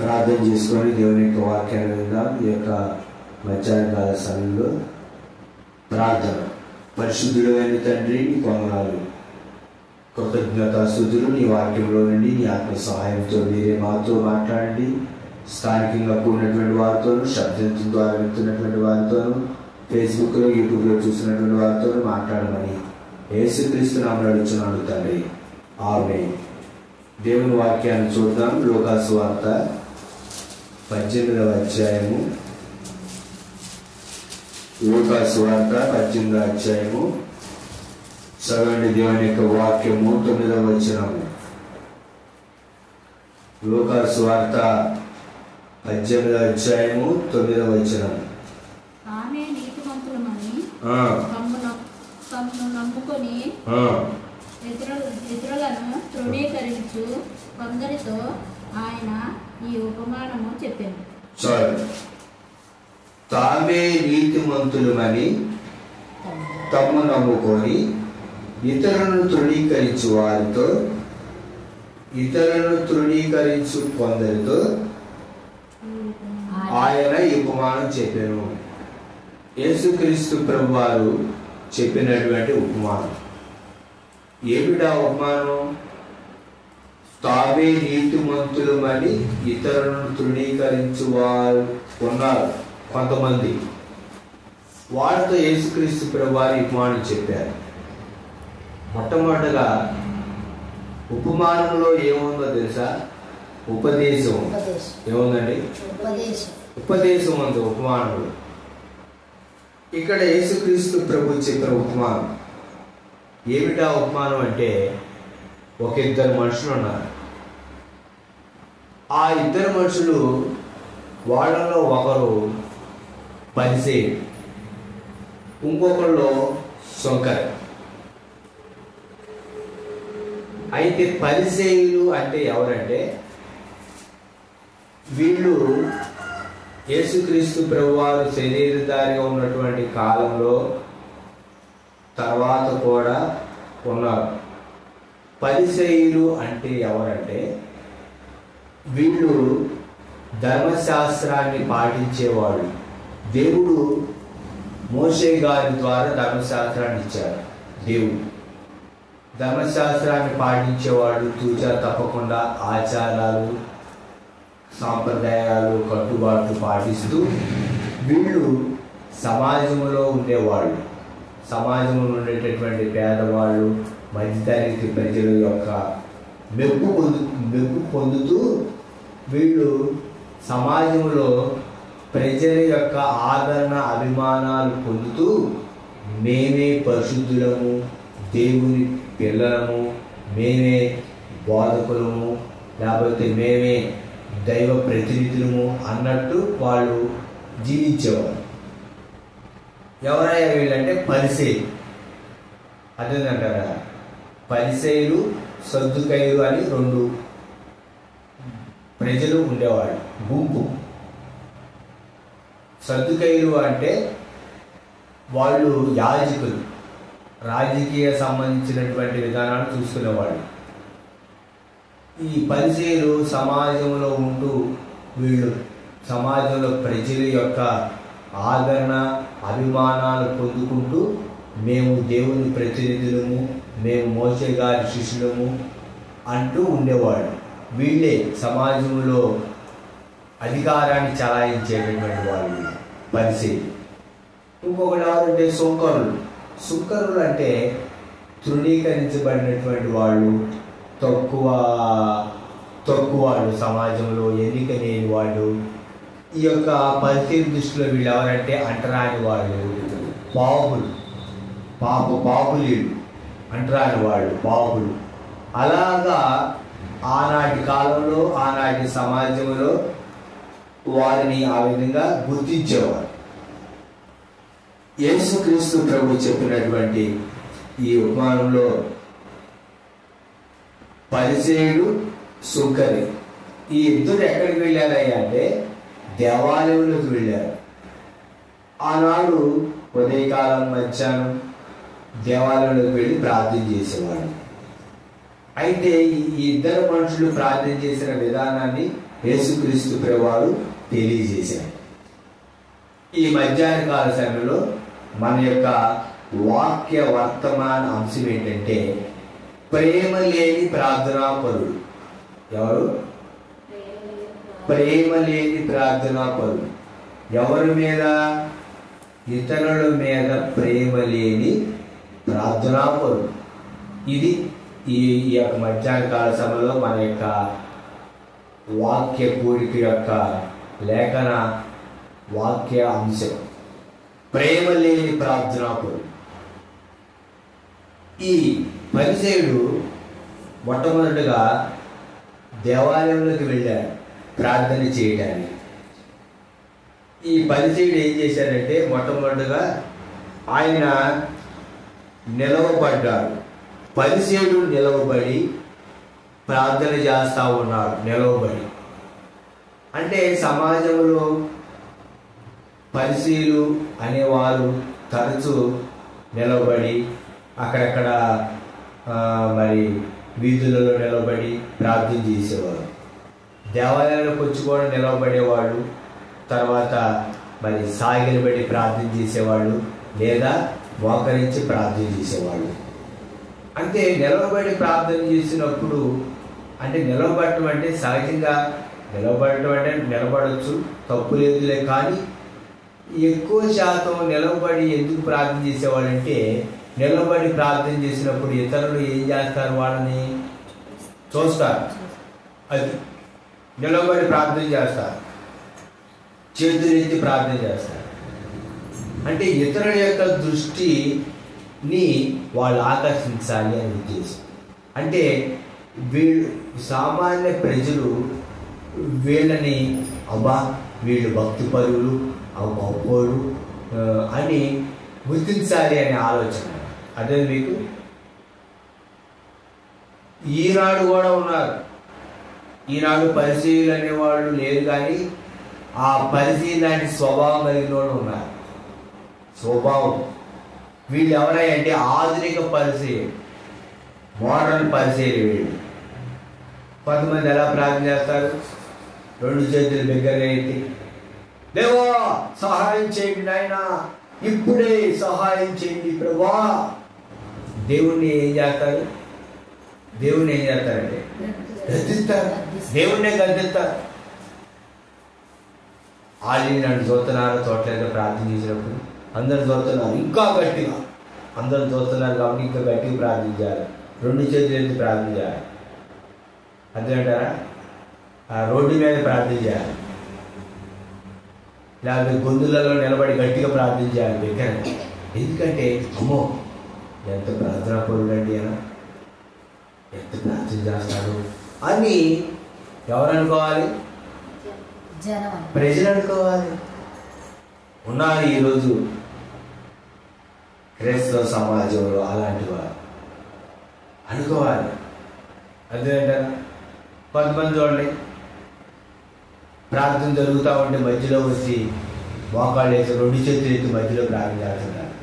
ప్రార్థన చేసుకొని దేవుని యొక్క వాక్యాన్ని విందాం. ఈ యొక్క మధ్యాహ్నకాల సమయంలో ప్రార్థన. పరిశుద్ధుడు అయిన తండ్రి, నీ వందనాలు, కృతజ్ఞతాస్తుతులు. నీ వాక్యంలో నుండి నీ ఆత్మ సహాయంతో మీరే మాతో మాట్లాడండి. స్థానికంగా కూడినటువంటి వారితోనూ, శబ్దం ద్వారా వెళ్తున్నటువంటి వారితోనూ, ఫేస్బుక్లో యూట్యూబ్లో చూసినటువంటి వారితోనూ మాట్లాడమని యేసుక్రీస్తు నామములో అడుగుచున్నాను తండ్రి, ఆమేన్. దేవుని వాక్యాన్ని చూద్దాం. లూకా సువార్త 18వ అధ్యాయము. లూకా సువార్త 18వ అధ్యాయము చదవండి. దేవుని యొక్క వాక్యము 9వ వచనము. లూకా సువార్త 18వ అధ్యాయము 9వ వచనం. ఆమె నీతిమంతులమని తమను నమ్ముకొని ఇతరులను తృణీకరించు కొందరితో ఆయన ఈ ఉపమానము చెప్పాను. చాలు. తామే నీతిమంతులమని తమను నమ్ముకొని ఇతరులను తృణీకరించు వారితో, ఇతరులను తృణీకరించు కొందరితో ఆయన ఈ ఉపమానం చెప్పాను. యేసుక్రీస్తు ప్రభువారు చెప్పినటువంటి ఉపమానం. ఏమిటా ఉపమానం? తామే నీతిమంతులమని ఇతరులను తృణీకరించు వారు ఉన్నారు కొంతమంది. వారితో యేసుక్రీస్తు ప్రభువారు ఉపమానం చెప్పారు. మొట్టమొదటిగా ఉపమానంలో ఏముందో తెలుసా? ఉపదేశం. ఏముందండి? ఉపదేశం ఉంది ఉపమానంలో. ఇక్కడ యేసుక్రీస్తు ప్రభు చెప్పిన ఉపమానం. ఏమిటా ఉపమానం అంటే, ఒక ఇద్దరు మనుషులు ఉన్నారు. ఆ ఇద్దరు మనుషులు, వాళ్ళలో ఒకరు పరిసేయుడు, ఇంకొకళ్ళు సొంకరు. అయితే పరిసేయులు అంటే ఎవరంటే, వీళ్ళు యేసుక్రీస్తు ప్రభువారు శరీరధారిగా ఉన్నటువంటి కాలంలో తర్వాత కూడా ఉన్నారు. పరిసయ్యులు అంటే ఎవరంటే, వీళ్ళు ధర్మశాస్త్రాన్ని పాటించేవాళ్ళు. దేవుడు మోషే గారి ద్వారా ధర్మశాస్త్రాన్ని ఇచ్చారు. దేవుడు ధర్మశాస్త్రాన్ని పాటించేవాళ్ళు, తూచా తప్పకుండా ఆచారాలు, సాంప్రదాయాలు, కట్టుబాట్లు పాటిస్తూ వీళ్ళు సమాజంలో ఉండేవాళ్ళు. సమాజంలో ఉండేటటువంటి పేదవాళ్ళు, మధ్యతరగతి ప్రజల యొక్క మెప్పు పొందుతూ వీళ్ళు సమాజంలో ప్రజల యొక్క ఆదరణ, అభిమానాలు పొందుతూ మేమే పరిశుద్ధులము, దేవుని పిల్లలము, మేమే బోధకులము, లేకపోతే మేమే దైవ ప్రతినిధులము అన్నట్టు వాళ్ళు జీవించేవారు. ఎవరయ్యా వీళ్ళంటే పరిసేయులు. అదేంటంటారా? పరిసేయులు, సద్దుకయ్యులు అని రెండు ప్రజలు ఉండేవాళ్ళు, గుంపు. సద్దుకయ్యులు అంటే వాళ్ళు యాజకులు, రాజకీయ సంబంధించినటువంటి విధానాలు చూసుకునేవాళ్ళు. ఈ పరిసేయులు సమాజంలో ఉంటూ వీళ్ళు సమాజంలో ప్రజల యొక్క ఆదరణ, అభిమానాలు పొందుకుంటూ మేము దేవుని ప్రతినిధులము, మేము మోషే గారి శిష్యులము అంటూ ఉండేవాళ్ళు. వీళ్ళే సమాజంలో అధికారాన్ని చలాయించేటటువంటి వాళ్ళు పరిసేయులు. ఇంకొకటి ఎవరంటే సుంకరులు. సుంకరులు అంటే తృణీకరించబడినటువంటి వాళ్ళు, తక్కువ వాళ్ళు, సమాజంలో ఎన్నిక లేని వాళ్ళు. ఈ యొక్క పరిస్థితి దృష్టిలో వీళ్ళు ఎవరంటే అంటరాని వాళ్ళు, పాపులు, అంటరాని వాళ్ళు, పాపులు. అలాగా ఆనాటి కాలంలో, ఆనాటి సమాజంలో వారిని ఆ విధంగా గుర్తించేవారు. యేసుక్రీస్తు ప్రభు చెప్పినటువంటి ఈ ఉపమానంలో పరిసేయుడు, సుంకరి, ఈ ఇద్దరు ఎక్కడికి వెళ్ళారయ్యా అంటే దేవాలయంలోకి వెళ్ళారు. ఆనాడు ఉదయకాలం, మధ్యాహ్నం దేవాలయంలోకి వెళ్ళి ప్రార్థన చేసేవాడు. అయితే ఈ ఇద్దరు మనుషులు ప్రార్థన చేసిన విధానాన్ని యేసుక్రీస్తు ప్రభువారు తెలియజేశారు. ఈ మధ్యాహ్న కాల సమయంలో మన యొక్క వాక్య వర్తమాన అంశం ఏంటంటే ప్రేమ లేని ప్రార్థనాపరుడు. ఎవరు? ప్రేమ లేని ప్రార్థనాపరుడు. ఎవరి మీద? ఇతరుల మీద ప్రేమ లేని ప్రార్థనాపరుడు. ఇది ఈ యొక్క మధ్యాహ్న కాల సమయంలో మన యొక్క వాక్య కూడిక యొక్క లేఖన వాక్య అంశం ప్రేమ లేని ప్రార్థనాపరుడు. ఈ పరిసయ్యుడు మొట్టమొదటిగా దేవాలయంలోకి వెళ్ళాడు ప్రార్థన చేయడానికి. ఈ పరిసయ్యుడు ఏం చేశాడంటే మొట్టమొదటిగా ఆయన నిలవబడ్డాడు. పరిసయ్యుడు నిలవబడి ప్రార్థన చేస్తూ ఉన్నాడు. నిలవబడి అంటే సమాజంలో పరిసయ్యులు అనేవారు తరచూ నిలవబడి అక్కడక్కడ మరి వీధులలో నిలబడి ప్రార్థన చేసేవారు. దేవాలయాలకు వచ్చి కూడా నిలవబడేవాళ్ళు. తర్వాత మరి సాగిలబడి ప్రార్థన చేసేవాళ్ళు లేదా మోకరించి ప్రార్థన చేసేవాళ్ళు. అంటే నిలవబడి ప్రార్థన చేసినప్పుడు అంటే నిలవబడటం అంటే సహజంగా నిలబడటం అంటే నిలబడవచ్చు, తప్పు లేదులే. కానీ ఎక్కువ శాతం నిలబడి ఎందుకు ప్రార్థన చేసేవాళ్ళంటే నిలబడి ప్రార్థన చేసినప్పుడు ఇతరులు ఏం చేస్తారు? వాళ్ళని చూస్తారు. అది నిలబడి ప్రార్థన చేస్తారు, చేతులెత్తి ప్రార్థన చేస్తారు. అంటే ఇతరుల యొక్క దృష్టిని వాళ్ళు ఆకర్షించాలి అని ఉద్దేశం. అంటే వీళ్ళు సామాన్య ప్రజలు వీళ్ళని అబ్బా వీళ్ళు భక్తి పరులు గొప్పోడు అని గుర్తించాలి అనే ఆలోచన. అదే మీకు ఈనాడు కూడా ఉన్నారు. ఈనాడు పరిశీలు అనేవాళ్ళు లేరు, కానీ ఆ పరిశీలి లాంటి స్వభావం కలిగిన వాళ్ళు ఉన్నారు. స్వభావం వీళ్ళు ఎవరంటే ఆధునిక పరిశీలి, మోడర్న్ పరిశీలి. వీళ్ళు కొంతమంది ఎలా ప్రార్థన చేస్తారు? రెండు చేతులు దగ్గరగా ఎత్తి, దేవా సహాయం చేయండి నాయన, ఇప్పుడే సహాయం చేయండి ప్రభువా. దేవుణ్ణి ఏం చేస్తారు? దేవుణ్ణి ఏం చేస్తారంటే గద్దిస్తారు. దేవుణ్ణే గద్దిస్తారు. ఆలి నన్ను చూస్తున్నారు, తోటలో ప్రార్థన చేసినప్పుడు అందరు చూస్తున్నారు, ఇంకా గట్టిగా అందరు చూస్తున్నారు కాబట్టి ఇంకా గట్టిగా ప్రార్థించాలి. రెండు చేతులు ఎత్తి ప్రార్థించాలి. అర్థమంటారా? ఆ రోడ్డు మీద ప్రార్థించాలి, లేకపోతే గొంతులలో నిలబడి గట్టిగా ప్రార్థించాలి దగ్గర. ఎందుకంటే అమ్మో ఎంత ప్రార్థనా పరుడండి అన్న, ఎంత ప్రార్థన చేస్తాడు అని ఎవరు అనుకోవాలి? ప్రజలు అనుకోవాలి. ఉన్నారు ఈరోజు క్రైస్తవ సమాజంలో అలాంటి వారు అనుకోవాలి. అదేంటారా? కొంతమంది చూడండి, ప్రార్థన జరుగుతూ ఉంటే మధ్యలో వచ్చి మోకాళ్ళు వేసి రెండు చేతులు ఎత్తి మధ్యలో ప్రార్థన చేస్తున్నారు.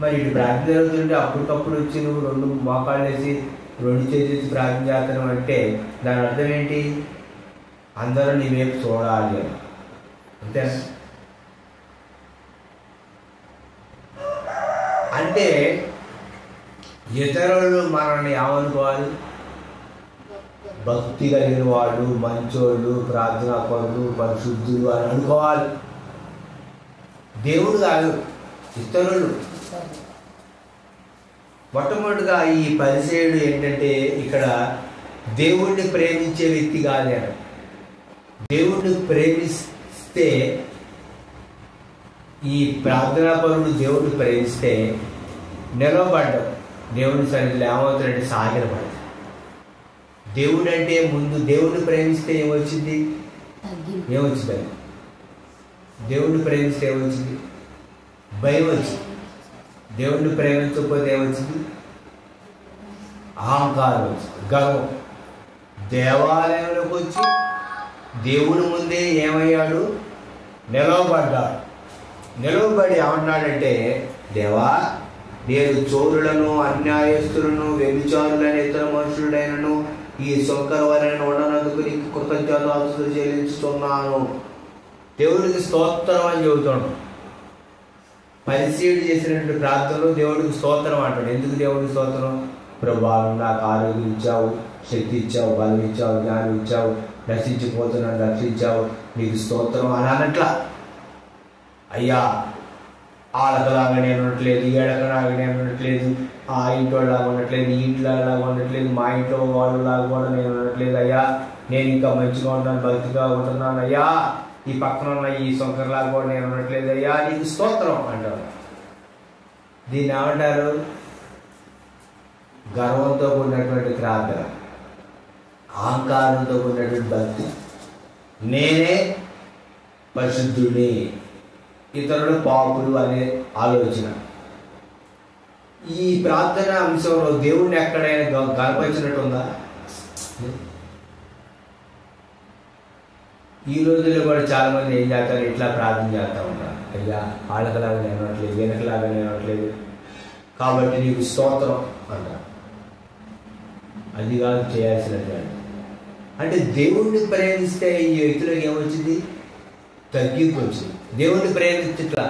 మరి ఇటు ప్రార్థన జరుగుతుంటే అప్పటికప్పుడు వచ్చి నువ్వు రెండు మోకాళ్ళు వేసి రెండు చేతులు ఎత్తి ప్రార్థన చేస్తున్నావు అంటే దాని అర్థం ఏంటి? అందరూ నీ వైపు చూడాలి అని, అంతేనా? అంటే ఇతరులు మనల్ని ఏమనుకోవాలి? భక్తి కలిగిన వాళ్ళు, మంచోళ్ళు, ప్రార్థనా పరులు, పరిశుద్ధులు అని అనుకోవాలి. దేవుడు కాదు, ఇతరులు. మొట్టమొదటిగా ఈ పరిసయ్యుడు ఏంటంటే ఇక్కడ దేవుణ్ణి ప్రేమించే వ్యక్తి కాదు అని. దేవుణ్ణి ప్రేమిస్తే ఈ ప్రార్థనా పరుడు దేవుణ్ణి ప్రేమిస్తే నిలవబడ్డం దేవుని సన్నిధిలో ఏమవుతాడంటే సాగిలపడతాడు. దేవుడు అంటే ముందు దేవుణ్ణి ప్రేమిస్తే ఏమొచ్చింది? ఏమొచ్చిందండి? దేవుణ్ణి ప్రేమిస్తే ఏమొచ్చింది? భయం వచ్చింది. దేవుణ్ణి ప్రేమించకపోతే ఏమొచ్చింది? అహంకారం వచ్చింది, గర్వం. దేవాలయంలోకి వచ్చి దేవుని ముందే ఏమయ్యాడు? నిలవబడ్డాడు. నిలవబడి ఏమన్నాడంటే, దేవా నేను చోరులను, అన్యాయస్తులను, వ్యభిచారులను, ఇతర మనుషులైనను ఈ సొంకర వారిని ఉండనందుకు నీకు కృతజ్ఞతాస్తుతులు చెల్లించుతున్నాను. దేవుడికి స్తోత్రం అని చెబుతాడు. పరిశీలి చేసినటువంటి ప్రార్థనలో దేవుడికి స్తోత్రం అంటాడు. ఎందుకు దేవుడికి స్తోత్రం? ప్రభువా, నాకు ఆరోగ్యం ఇచ్చావు, శక్తి ఇచ్చావు, బలం ఇచ్చావు, జ్ఞానం ఇచ్చావు, రక్షించిపోతున్నాను, రక్షించావు, నీకు స్తోత్రం అని అనట్లా. అయ్యా ఆడకలాగా నేను ఉండట్లేదు, ఏడకలాగా నేను ఉండట్లేదు, ఆ ఇంట్లో లాగా ఉండట్లేదు, ఈ ఇంట్లో లాగా ఉండట్లేదు, మా ఇంట్లో వాళ్ళు లాగా కూడా నేను ఉండట్లేదు. అయ్యా నేను ఇంకా మంచిగా ఉంటాను, భక్తిగా ఉంటున్నాను. అయ్యా ఈ పక్కన ఉన్న ఈ సొంకర్లాగా కూడా నేను ఉండట్లేదు. అయ్యా నీకు స్తోత్రం అంటారు. దీన్ని ఏమంటారు? గర్వంతో కూడినటువంటి ప్రార్థన, అహంకారంతో కూడినటువంటి భక్తి. నేనే పరిశుద్ధుడిని, ఇతరులు పాపులు అనే ఆలోచన. ఈ ప్రార్థన అంశంలో దేవుడిని ఎక్కడైనా కనపరిచినట్టు ఉందా? ఈ రోజుల్లో కూడా చాలా మంది ఏం చేస్తారు, ఇట్లా ప్రార్థన చేస్తూ ఉంటారు. అయ్యా వాళ్ళకలాగా నేను అనట్లేదు, వెనకలాగా నేను అనట్లేదు, కాబట్టి నీకు స్తోత్రం అంటారు. అది కాదు చేయాల్సినటువంటి. అంటే దేవుణ్ణి ప్రేమిస్తే ఈ వ్యక్తులకు ఏమొచ్చింది? తగ్గింపు వచ్చింది. దేవుణ్ణి ప్రేమించట్లా.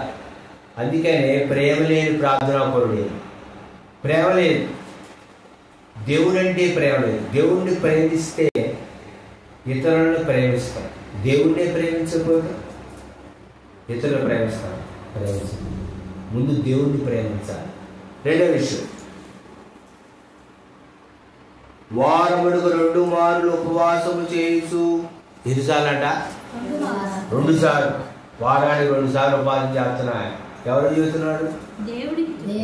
అందుకనే ప్రేమ లేని ప్రార్థనాపరుడు. ప్రేమ లేదు. దేవుడు అంటే ప్రేమ లేదు. దేవుణ్ణి ప్రేమిస్తే ఇతరులను ప్రేమిస్తాం. దేవుణ్ణే ప్రేమించకపోతే ఇతరులు ప్రేమిస్తాం. ముందు దేవుణ్ణి ప్రేమించాలి. రెండో విషయం, వారమునకు 2 మార్లు ఉపవాసము చేయుచు. ఎన్నిసార్లంట? 2 సార్లు. వారానికి 2 సార్లు ఉపవాసం చేస్తున్నాయి. ఎవరు చేస్తున్నాడు?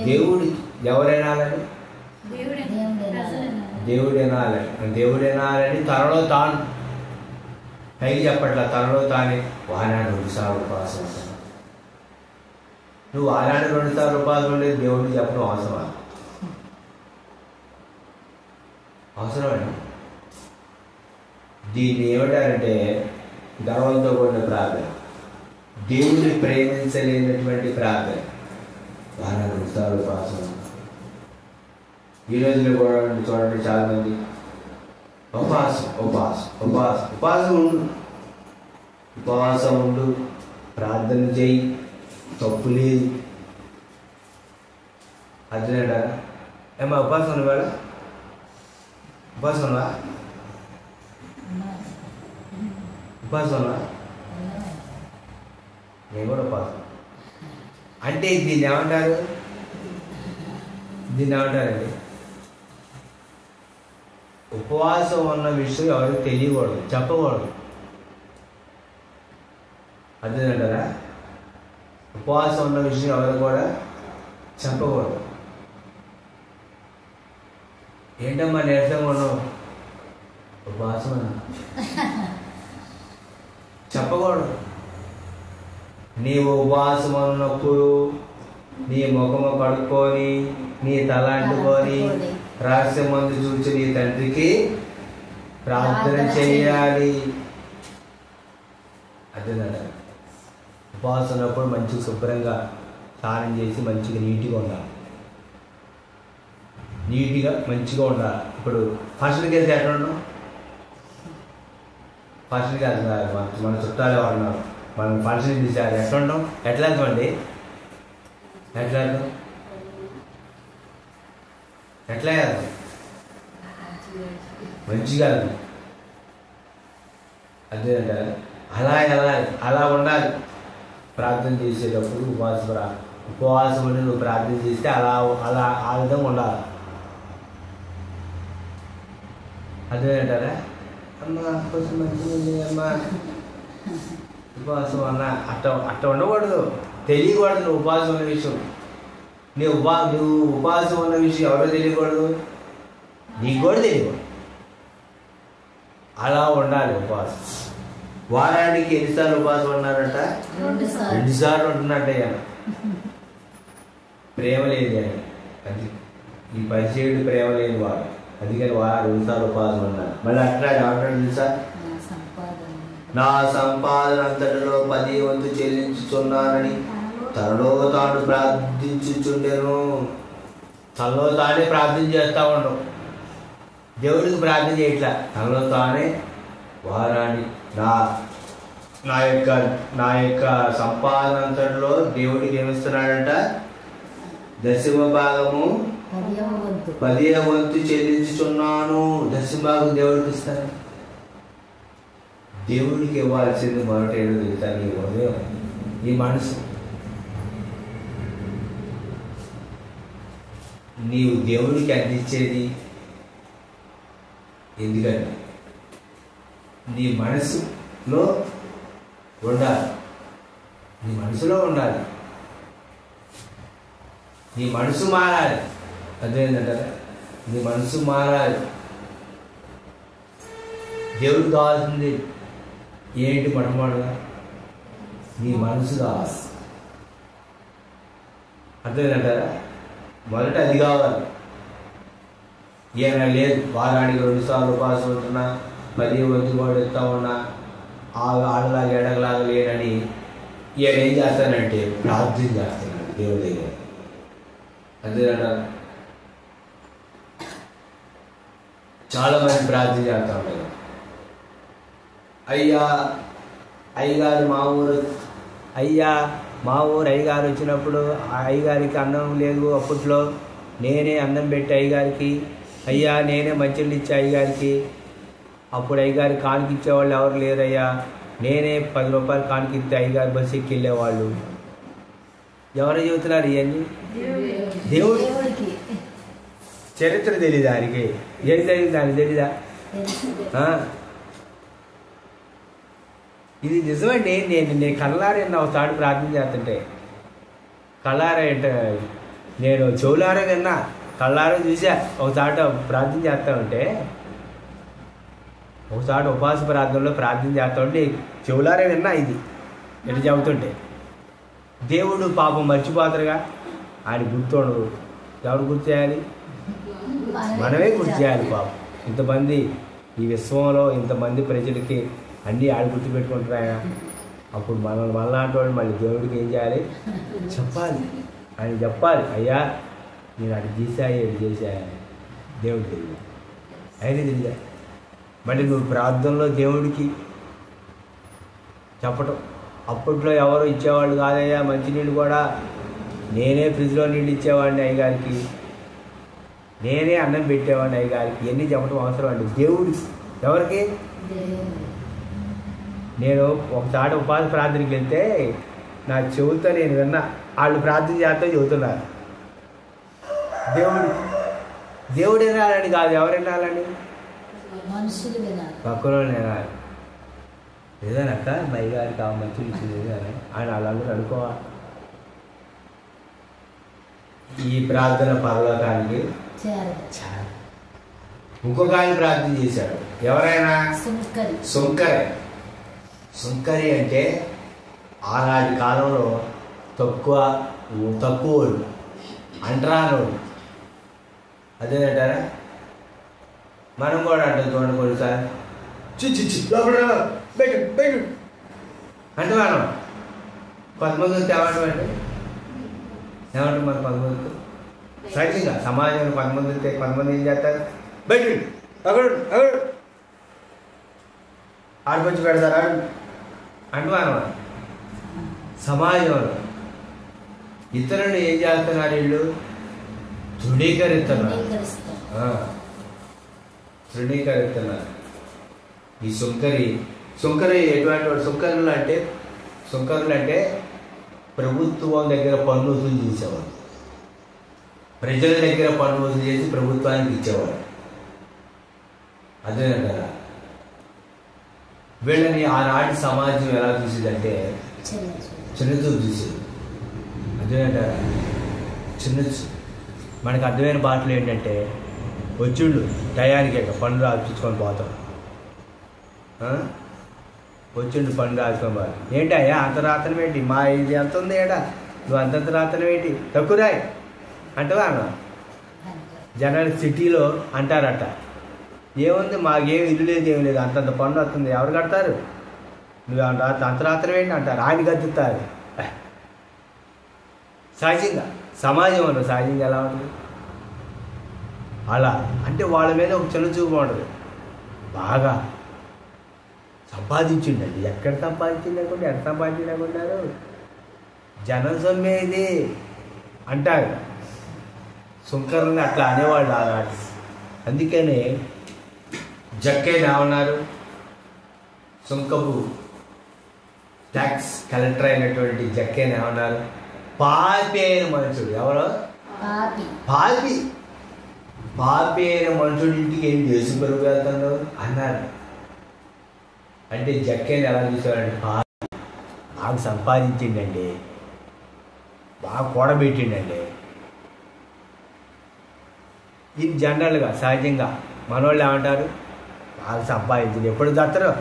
దేవుడికి. ఎవరైనాలని? దేవుడేనాలని తనలో తాను పైకి చెప్పట్లా, తనలో తానే వారానికి 2 సార్లు ఉపవాసం ఉంటాను. నువ్వు వారానికి 2 సార్లు ఉపవాసం ఉండేది దేవుడికి చెప్పడం అవసరమా? అవసరమండి. దీన్ని ఏమంటారంటే గర్వంతో కూడిన ప్రార్థన, దేవుడిని ప్రేమించలేనటువంటి ప్రార్థన. వారానికి 2 సార్లు ఉపవాసం. ఈ రోజుల్లో కూడా చూడండి, చాలా మంది ఉపవాసం ఉండు, ప్రార్థన చేయి, తప్పు లేదు. అర్థమేంటారా? ఏమా ఉపవాసం ఉన్నవాళ్ళ? ఉపవాసం ఉన్నవా? నేను కూడా ఉపవాసం. అంటే దీన్ని ఏమంటారండి? ఉపవాసం ఉన్న విషయం ఎవరికి తెలియకూడదు, చెప్పకూడదు. అర్థమేంటారా? ఉపవాసం ఉన్న విషయం ఎవరు కూడా చెప్పకూడదు. ఏంటమ్మా నీరసంగా ఉన్నావు? ఉపవాసం అన్నా చెప్పకూడదు. నీవు ఉపవాసం ఉన్నప్పుడు నీ ముఖము కడుక్కొని, నీ తల అంటుకొని, రహస్య మందు చూసి నీ తండ్రికి ప్రార్థన చేయాలి. అదేనంట. ఉపవాసం ఉన్నప్పుడు మంచిగా శుభ్రంగా స్నానం చేసి మంచిగా నీట్గా ఉండాలి. మంచిగా ఉండాలి. ఇప్పుడు ఫంక్షన్కి వెళ్తే ఎట్లా ఉన్నాం? ఫంక్షన్కి వెళ్తున్నారు, మన చుట్టాలు ఉన్నారు, మనం ఫంక్షన్ తీసారు, ఎట్లా ఉంటాం? ఎట్లా వెళ్తామండి? ఎట్లా వెళ్తాం? మంచిగా వెళ్తాం. అదేంట అలా ఉండాలి. ప్రార్థన చేసేటప్పుడు ఉపవాసం ఉండి నువ్వు ప్రార్థన చేస్తే ఆ విధంగా ఉండాలి. అదేంటారా? అమ్మ కొంచెం మంచిగా ఉంది అమ్మా, ఉపవాసం అన్న అట్ట ఉండకూడదు. తెలియకూడదు నువ్వు ఉపవాసం ఉన్న విషయం. నువ్వు ఉపవాసం ఉన్న విషయం ఎవరో తెలియకూడదు, నీకు కూడా తెలియకూడదు. అలా ఉండాలి ఉపవాసం. వారానికి ఎన్నిసార్లు ఉపవాసం ఉన్నారంట? 2 సార్లు ఉంటున్నట్ట. ప్రేమ లేదు అని, అది ఈ పరిచయుడు ప్రేమ లేని వాడు. అందుకని వారు 2 సార్లు ఉపవాసం ఉన్నారు. మళ్ళీ అట్లా డాక్టర్ తెలుసా, నా సంపాదన అంతటిలో 10 వంతు చెల్లించుచున్నానని తనలో తాను ప్రార్థించుచుండెను. తనలో తానే ప్రార్థన చేస్తూ ఉండవు, దేవుడికి ప్రార్థన చేయట్లా, తనలో తానే వారాన్ని నా యొక్క సంపాదన అంతటిలో దేవుడికి ఏమిస్తున్నాడంట, 10వ భాగము 10వ వంతు చెల్లించుచున్నాను. 10వ భాగం దేవుడికి ఇస్తాను. దేవుడికి ఇవ్వాల్సింది మొదట ఏదో తెలుసా, నీ హృదయం, నీ మనసు. నీవు దేవుడికి అందించేది ఎందుకంటే నీ మనసులో ఉండాలి, నీ మనసులో ఉండాలి, నీ మనసు మారాలి. అదేంటంటారా, నీ మనసు మారాలి. దేవుడికి కావాల్సింది ఏంటి? మొట్టమొదటిగా నీ మనసు కావాలి. అర్థమైందంటారా? మొదట అది కావాలి. ఏమైనా లేదు, వారానికి 2 సార్లు ఉపవాసం ఉంటున్నా, 10వ వంతు కూడా ఇస్తా ఉన్నా, ఆడలాగా ఎడగలాగా లేనని ఏం చేస్తానంటే ప్రార్థన చేస్తున్నాడు దేవుడి దగ్గర. అంతేనంటారా? చాలా మంది ప్రార్థన చేస్తూ ఉంటారు. అయ్యగారు మా ఊరు అయ్యగారు వచ్చినప్పుడు ఆ అయ్యగారికి అన్నం లేదు, అప్పట్లో నేనే అన్నం పెట్టి అయ్యగారికి, నేనే మంచిళ్ళు ఇచ్చే అయ్యగారికి. అప్పుడు అయ్యగారికి కానుక ఇచ్చేవాళ్ళు ఎవరు లేరయ్యా, నేనే 10 రూపాయలు కానుక ఇస్తే అయ్యగారు బస్సు ఎక్కి వెళ్ళేవాళ్ళు. ఎవరు చెబుతున్నారు ఇవన్నీ? దేవుడికి. చరిత్ర తెలీదా ఆయనకి? ఏం జరిగింది ఆయన తెలీదా? ఇది నిజమండి. నేను కళ్ళారే నా తాడు ప్రార్థన చేస్తుంటే, కళ్ళారే అంటే నేను చెవులారే విన్నా, కళ్ళారే చూసా. ఒక చాట ప్రార్థన చేస్తా ఉంటే, ఒకసారి ఉపవాస ప్రార్థనలో ప్రార్థన చేస్తా ఉంటే చెవులారే విన్నా ఇది ఎటు చెబుతుంటే. దేవుడు పాపం మర్చిపోతారుగా, ఆయన గుర్తుండదు. ఎవరు గుర్తు చేయాలి? మనమే గుర్తు చేయాలి. పాపం ఇంతమంది ఈ విశ్వంలో ఇంతమంది ప్రజలకి అన్నీ ఆడ గుర్తుపెట్టుకుంటున్నాయా? అప్పుడు మనలాంటి వాళ్ళు మళ్ళీ దేవుడికి ఏం చేయాలి? చెప్పాలి. ఆయన చెప్పాలి, అయ్యా నేను అటు చేశాయి ఎటు చేశాయా, దేవుడికి తెలియదు, ఆయన తెలియదా? మళ్ళీ నువ్వు ప్రార్థనలో దేవుడికి చెప్పటం. అప్పట్లో ఎవరు ఇచ్చేవాళ్ళు కాదయ్యా మంచినీళ్ళు కూడా, నేనే ఫ్రిడ్జ్లో నీళ్ళు ఇచ్చేవాడిని అయ్యగారికి, నేనే అన్నం పెట్టేవాడిని అయ్యగారికి. ఇవన్నీ చెప్పడం అవసరం అండి దేవుడికి. ఎవరికి? నేను ఒకసారి ఉపాధి ప్రార్థనకి వెళ్తే నా చెవుతో నేను విన్నా, వాళ్ళు ప్రార్థన చేస్తే చెబుతున్నారు. దేవుడు వినాలని కాదు, ఎవరు వినాలని? మనుషులు వినాలి, పక్కన వినాలి. ఏదనక్క మా అయ్యగారికి ఆ మంచిగా ఇచ్చింది కానీ ఆయన వాళ్ళందరూ అనుకోవాలి. ఈ ప్రార్థన పరలోకానికి ఇంకొక ఆయన ప్రార్థన చేశాడు. ఎవరైనా? సుంకరి అంటే ఆనాటి కాలంలో తక్కువోడు, అంటరానోడు. అదేనంటారా? మనం కూడా అంటాం చూడండి కొన్నిసారి, అంటే మనం కొంతమంది వస్తే ఏమంటాం మన కొంతమంది సరిగ్గా సమాజంలో కొంతమంది వస్తే కొంతమంది ఏం చేస్తారు, బయట అక్కడ ఆడిపచ్చి పెడతారా అంటే మనం సమాజంలో ఇతరులను ఏం చేస్తున్నారు? వీళ్ళు తృణీకరిస్తున్నారు. ఈ సుంకరి ఎటువంటి వాడు? సుంకరులు అంటే ప్రభుత్వం దగ్గర పన్ను వసూలు చేసేవాడు, ప్రజల దగ్గర పన్ను వసూలు చేసి ప్రభుత్వానికి ఇచ్చేవాడు. అదేనంటారా? వీళ్ళని ఆనాటి సమాజం ఎలా చూసేదంటే చిన్నచూపు చూసేది. అదేనంటారా? చిన్నచూపు. మనకు అర్థమైన బాటలు ఏంటంటే, వచ్చిండు టయానికి పన్ను రాపించుకొని పోతాం, వచ్చిండు పన్ను రాసుకొని పోతాం. ఏంటయ్యా అంత రాత్రం ఏంటి? మా ఇది ఎంత ఉంది ఏడా, నువ్వు అంతంత రాత్రం ఏంటి, తక్కువ రాయి అంటవా అన్న. జనాలు సిటీలో అంటారట, ఏముంది మాకేం ఇల్లు లేదు ఏం లేదు, అంతంత పన్ను వస్తుంది, ఎవరు కడతారు, నువ్వు అంత రాత్రం ఏంటి అంటారు, ఆయన గద్దుతారు. సహజంగా సమాజంలో సహజంగా ఎలా ఉంటుంది? అలా అంటే వాళ్ళ మీద ఒక చిన్నచూపు ఉండదు. బాగా సంపాదించిండండి. ఎక్కడ సంపాదించిండకుండా ఎంత సంపాదించలేకున్నారు, జనం సొమ్మేది అంటారు. సుంకరుని అట్లా అనేవాళ్ళు ఆనాటి. అందుకనే జక్కయ్యని ఏమన్నారు, సుంకపు ట్యాక్స్ కలెక్టర్ అయినటువంటి జక్కయ్యని ఏమన్నారు, పాపి అయిన మనుషుడు. ఎవరో పాపి పాపి అయిన మనుషుడి ఇంటికి ఏం చేసి పెరుగు వెళ్తాడు అన్నారు. అంటే జక్కయ్యని ఎలా చూసేవాడంటే పాపి, బాగా సంపాదించిండండి, బాగా కూడబెట్టిండండి. ఇది జనరల్గా సహజంగా మనోళ్ళు ఏమంటారు, బాగా సంపాదించింది. ఎప్పుడు దత్తరు,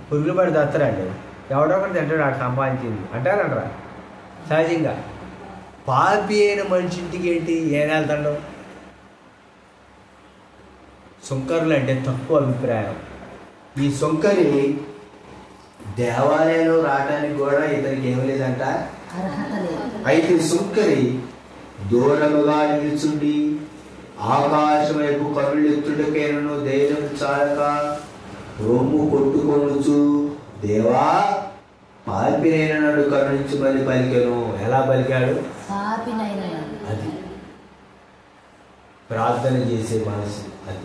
పురుగులు పడి దత్తరండి. ఎవడో ఒకటి తింటాడు ఆడు సంపాదించింది అంటారంటారా సహజంగా. పాపి అయిన మనిషి ఇంటికి ఏంటి ఏం వెళ్తాడు? సుంకరులు అంటే తక్కువ అభిప్రాయం. ఈ సుంకరి దేవాలయంలో రావడానికి కూడా ఇతనికి ఏమి లేదంట, అయితే సుంకరి దూరముగా నిలుచుండి ఆకాశం వైపు కనులెత్తుడికైనను ధైర్యం చాలక రొమ్ము కొట్టుకొనుచు, దేవా పాపినైన నన్ను కరుణించి మళ్ళీ పలికెను. ఎలా పలికాడు? అది ప్రార్థన చేసే మనసు. అది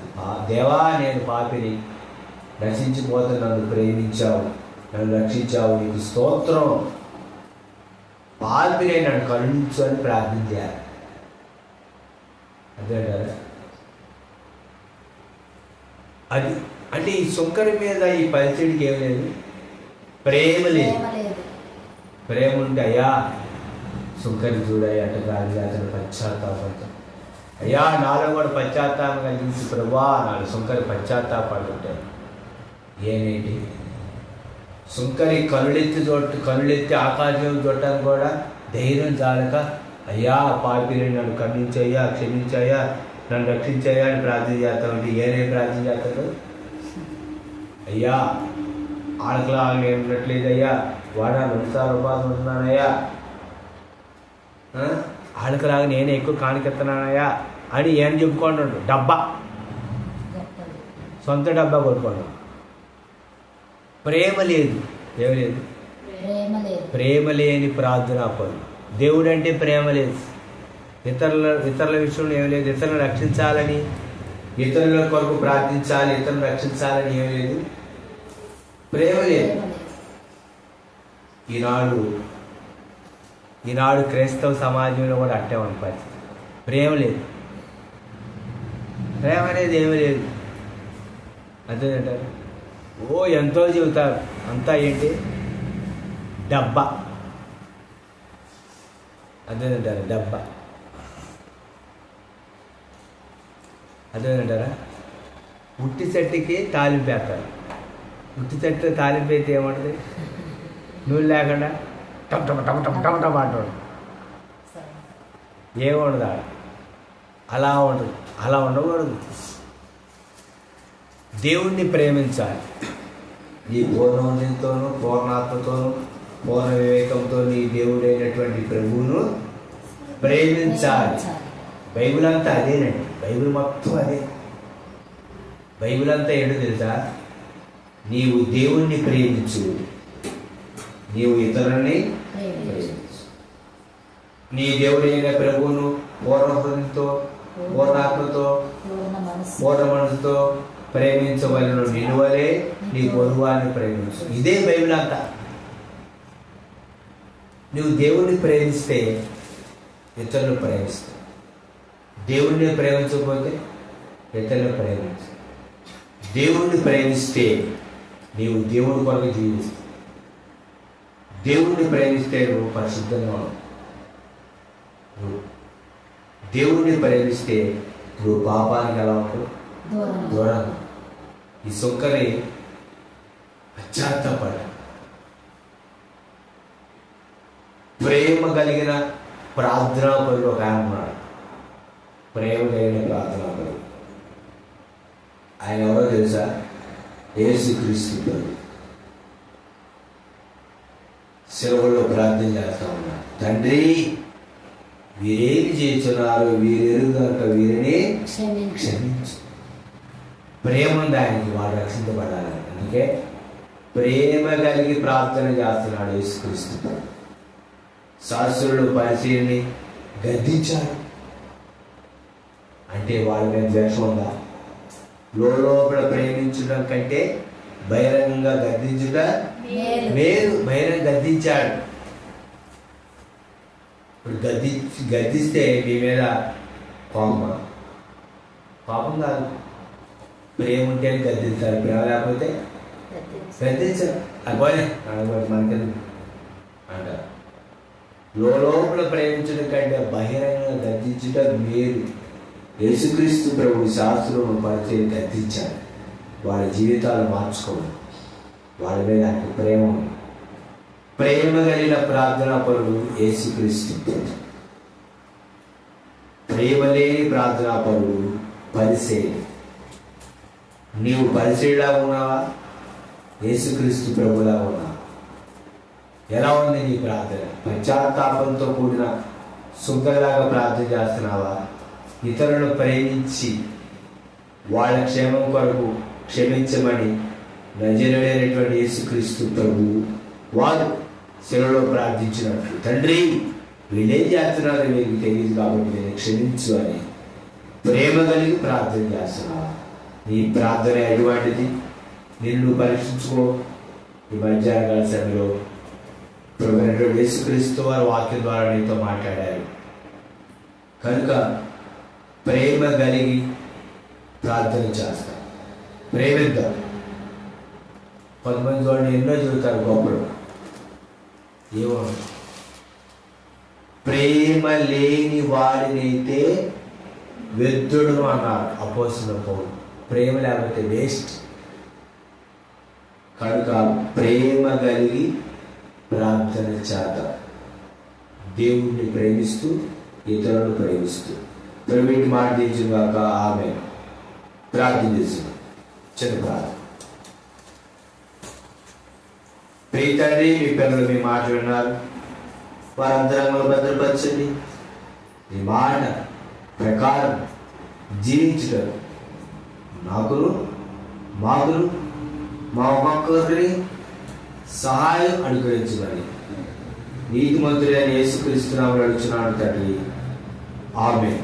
దేవా నేను పాపిని, రక్షించిపోతే నన్ను ప్రేమించావు, నన్ను రక్షించావు, నీకు స్తోత్రం, పాపిని నన్ను కరుణించు అని ప్రార్థించారు. అదే కదా. అది అంటే ఈ సుంకరి మీద ఈ పరిచయకి ఏం లేదు, ప్రేమ లేదు. ప్రేమ ఉంటే అయ్యా సుంకరి చూడయ్యా అంటే గాలి అతను పశ్చాత్తాపంతో, అయ్యా నాలో కూడా పశ్చాత్తాపం కలిగించి ప్రభా నాడు సుంకరి పశ్చాత్తాపడుతుంటాడు. ఏమేంటి సుంకరి కనులెత్తి ఆకాశం చూడటానికి కూడా ధైర్యం చాలక, అయ్యా పాపిని నన్ను ఖండించయ్యా, క్షమించయ్యా, నన్ను రక్షించయ్యా అని ప్రార్థన చేస్తామంటే ఏనే ప్రార్థన చేస్తాడు? అయ్యా ఆడకలా నేను ఉండట్లేదయ్యా, వాడా 2 సార్లు ఉపాధి ఉంటున్నానయ్యా, ఆడకలాగా నేను ఎక్కువ కానికెత్తున్నానయ్యా అని ఏం చెప్పుకుంటాడు? డబ్బా, సొంత డబ్బా కొట్టుకోండు. ప్రేమ లేదు, ఏమి లేదు, ప్రేమ లేని ప్రార్థన పనులు. దేవుడు అంటే ప్రేమ లేదు, ఇతరుల విషయంలో ఏమి లేదు, ఇతరులను రక్షించాలని, ఇతరుల కొరకు ప్రార్థించాలి, ఇతరులను రక్షించాలని ఏమి లేదు, ప్రేమ లేదు. ఈనాడు క్రైస్తవ సమాజంలో కూడా అట్టే ఉంది పరిస్థితి. ప్రేమ లేదు, ప్రేమ అనేది ఏమీ లేదు. అదేంటారు, ఓ ఎంతో చెబుతారు, అంతా ఏంటి డబ్బా. అదేంటారు డబ్బా. అదేంటారా ఉట్టి చెట్టుకి తాలింపు వేస్తారు. ఉట్టి చెట్టు తాలింపు అయితే ఏమంటుంది? నూనె లేకుండా టమ్ టమ్ టమ్ టమ్ టమ్ టమ్ అంటాడు. ఏముండదు ఆడ, అలా ఉంటుంది. అలా ఉండకూడదు. దేవుణ్ణి ప్రేమించాలి. నీ పూర్ణోదయంతోనూ, పూర్ణాత్మతోనూ, పూర్ణ వివేకంతో నీ దేవుడైనటువంటి ప్రభువును ప్రేమించాలి. బైబిల్ అంతా అదేనండి. బైబిల్ మొత్తం అదే. బైబిల్ అంతా ఏంటో తెలుసా? నీవు దేవుణ్ణి ప్రేమించు, నీవు ఇతరులని ప్రేమించు. నీ దేవుడైన ప్రభువును పూర్ణ హృదయంతో, పూర్ణాత్మతో, పూర్ణ మనసుతో ప్రేమించవలను, నిలువలే నీ పొరుగువాన్ని ప్రేమించు. ఇదే బైబిల్ అంతా. నువ్వు దేవుణ్ణి ప్రేమిస్తే ఇతరులు ప్రేమిస్తావు. దేవుణ్ణి ప్రేమించకపోతే ఇతరులు ప్రేమించు. దేవుణ్ణి ప్రేమిస్తే నీవు దేవుడి కొరకు జీవిస్తావు. దేవుణ్ణి ప్రేమిస్తే నువ్వు పరిశుద్ధంగా ఉంటావు. దేవుణ్ణి ప్రేమిస్తే నువ్వు పాపానికి ఎలా ఉంటావు? దూరం. ఈ సుంకరి పశ్చాత్తాపడ, ప్రేమ కలిగిన ప్రార్థనాపరుడు ఒక ఆయన ఉన్నాడు. ప్రేమ కలిగిన ప్రార్థనాపరుడు ఆయన ఎవరో తెలుసా? యేసుక్రీస్తు. సిలువలో ప్రార్థన చేస్తా ఉన్నాడు, తండ్రి వీరేమి చేస్తున్నారు, వీరెరు కనుక వీరిని క్షమించు. క్షమించు. ప్రేమ ఉంది ఆయనకి, వాడు రక్షించబడాలని. అందుకే ప్రేమ కలిగి ప్రార్థన చేస్తున్నాడు యేసుక్రీస్తు. శాస్త్రులు పరిచయని గద్దించాడు. అంటే వాళ్ళ మీద ద్వేషం ఉందా? లోపల ప్రేమించడం కంటే బహిరంగంగా గద్దించుట మేలు. బహిరంగ గద్దించాడు. ఇప్పుడు గద్దిస్తే మీ మీద పాపం కాదు. ప్రేమ ఉంటే గద్దించాలి, ప్రేమ లేకపోతే గద్దించాలి. అబ్బాయి మనకి అంటారు. లోపల ప్రేమించడం కంటే బహిరంగంగా గద్దించుట మేలు. యేసుక్రీస్తు ప్రభువు శాస్త్రం పరిచయం గద్దించాడు. వాళ్ళ జీవితాలు మార్చుకోవాలి. వాళ్ళ మీద ఆయనకు ప్రేమ ఉంది. ప్రేమ కలిగిన ప్రార్థనా పరుడు యేసుక్రీస్తు. ప్రేమ లేని ప్రార్థనా పరుడు పరిచయం. నీవు పరిచయలా ఉన్నావా? యేసుక్రీస్తు ప్రభులా ఉన్నావా? ఎలా ఉంది నీ ప్రార్థన? పశ్చాత్తాపంతో కూడిన సుంకరలాగా ప్రార్థన చేస్తున్నావా? ఇతరులను ప్రేమించి వాళ్ళ క్షేమం కొరకు క్షమించమని నజరేయుడైనటువంటి యేసుక్రీస్తు ప్రభువు వారు శిలలో ప్రార్థించినట్లు, తండ్రి వీళ్ళేం చేస్తున్నారో వీరికి తెలియదు కాబట్టి నేను క్షమించు అని ప్రేమ కలిగి ప్రార్థన చేస్తున్నావా? నీ ప్రార్థన ఎటువంటిది? నిన్ను పరీక్షించుకో. ఈ మధ్యాహ్న సమయంలో ప్రభువైన యేసుక్రీస్తు వారి వాక్యం ద్వారా నీతో మాట్లాడారు కనుక ప్రేమ కలిగి ప్రార్థన చేస్తాం. ప్రేమిద్దాం. కొంతమంది చూడండి ఎన్నో చెబుతారు గొప్పలు, ఏమో ప్రేమ లేని వాడినైతే వ్యర్థుడు అన్నారు అపోస్తలుల పౌలు. ప్రేమ లేకపోతే వేస్ట్. కనుక ప్రేమ కలిగి ప్రార్థన చేద్దాం. దేవుణ్ణి ప్రేమిస్తూ ఇతరులను ప్రేమిస్తూ. వీటి మాట తీర్చుగాక. ఆమె ప్రార్థన చేస్తున్నాం. చిన్న ప్రార్థన. ప్రియ తండ్రి, మీ పిల్లలు మీ మాట విన్నారు. వారి అంతరంగంలో భద్రపరచండి. ఈ మాట ప్రకారం జీవించడం మాకును మా ఒక్కొక్కరిని సహాయం అనుగ్రహించమని నీతిమంతుడైన యేసుక్రీస్తు నామములో అడుగుచున్నాను తండ్రి. ఆమేన్.